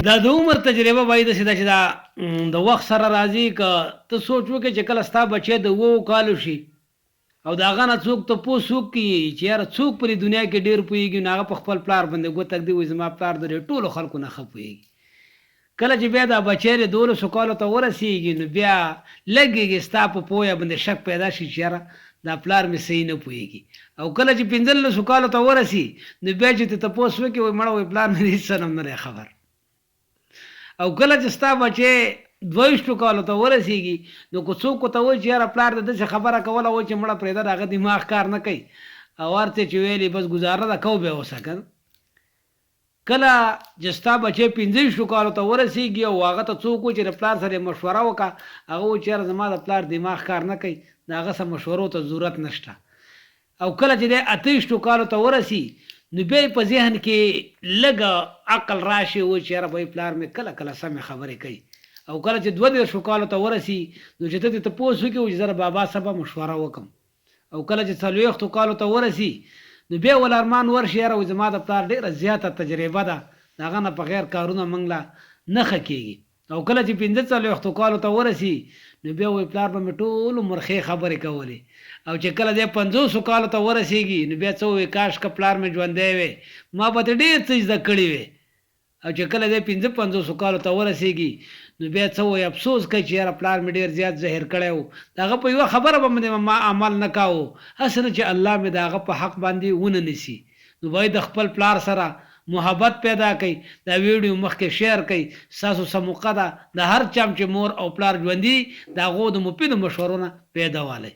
دا د عمر تجربه باید داسې ده چې دا د وخت سره راځي که ته سوچ وکړې چې کله ستا بچی د 7 کالو شي او د هغه نه څوک تپوس وکړي چې یاره څوک په دې دنیا کې ډېر پوهېږي نو هغه په خپل پلار باندې ګوته ږدي وایي زما پلار د دې ټولو خلکو نه ښه پوهېږي. کله چې بیا دا بچی د 12 کالو ته ورسېږي نو بیا لږېږي ستا په پوهه باندې شک پیدا شي چې یاره دا پلار مې صحیح نه پوهېږي. او کله چې 15 کالو ته ورسي نو بیا چې ته تپوس وکړې وایي مړه وایي پلار مې هېڅ څه نه دی خبر. او کله چې ستا بچی 22 کالو ته ورسېږي نو که څوک ورته وایي چې یاره پلار د داسې خبره کوله وایي چې مړه پرېږده د هغه دماغ کار نه کوي او ورته چې ویلې بس ګزاره ده کو بیا اوسه که. کله چې ستا بچی 15 کالو ته ورسېږي او هغه ته څوک وایي چې د پلار سره یې مشوره وکړه هغه وایي چې یاره زما د پلار دماغ کار نه کوي د هغه څه مشورو ته ضرورت نشته. او کله چې دی 28 کالو ته ورسي نو بیا په ذهن کې لږ عقل راشي و چې یاره بھائی پلار مې کله کله سمې خبرې کوي. او کله چې 22 کالو ته ورسي نو چې ته دې تپوس وکړې چې زه د بابا سره به مشوره وکړم. او کله چې 40 کالو ته ورسي نو بیا ول ارمان ورشي یاره وایي زما د پلار ډېره زیاته تجربه ده د هغه نه په غیر کارونه موږ له نه ښه کېږي. او کله چې 45 کالو ته ورسي نو بیا وایي پلار به مې ټول عمر ښې خبرې کولې. او چې کله دی 50 کالو ته ورسېږي نو بیا څه وایي کاش که پلار مې ژوندی وی ما به ته ډېر څه زده کړي وی. او چې کله دی 55 کالو ته ورسېږي نو بیا څه وایي افسوس کوي چې یاره پلار مې ډېر زیات زهر کړی و د هغه په یوه خبره باندې ما عمل نه کاوه هسې نه چې الله مې د هغه په حق باندې ونه نیسي. نو باید د خپل پلار سره محبت پیدا کوي. دا ویډیو مخکې شیر کوي ستاسو څه موقع ده د هر چا چې مور او پلار ژوندي د هغو د مفیدو مشورو نه پیدا والی.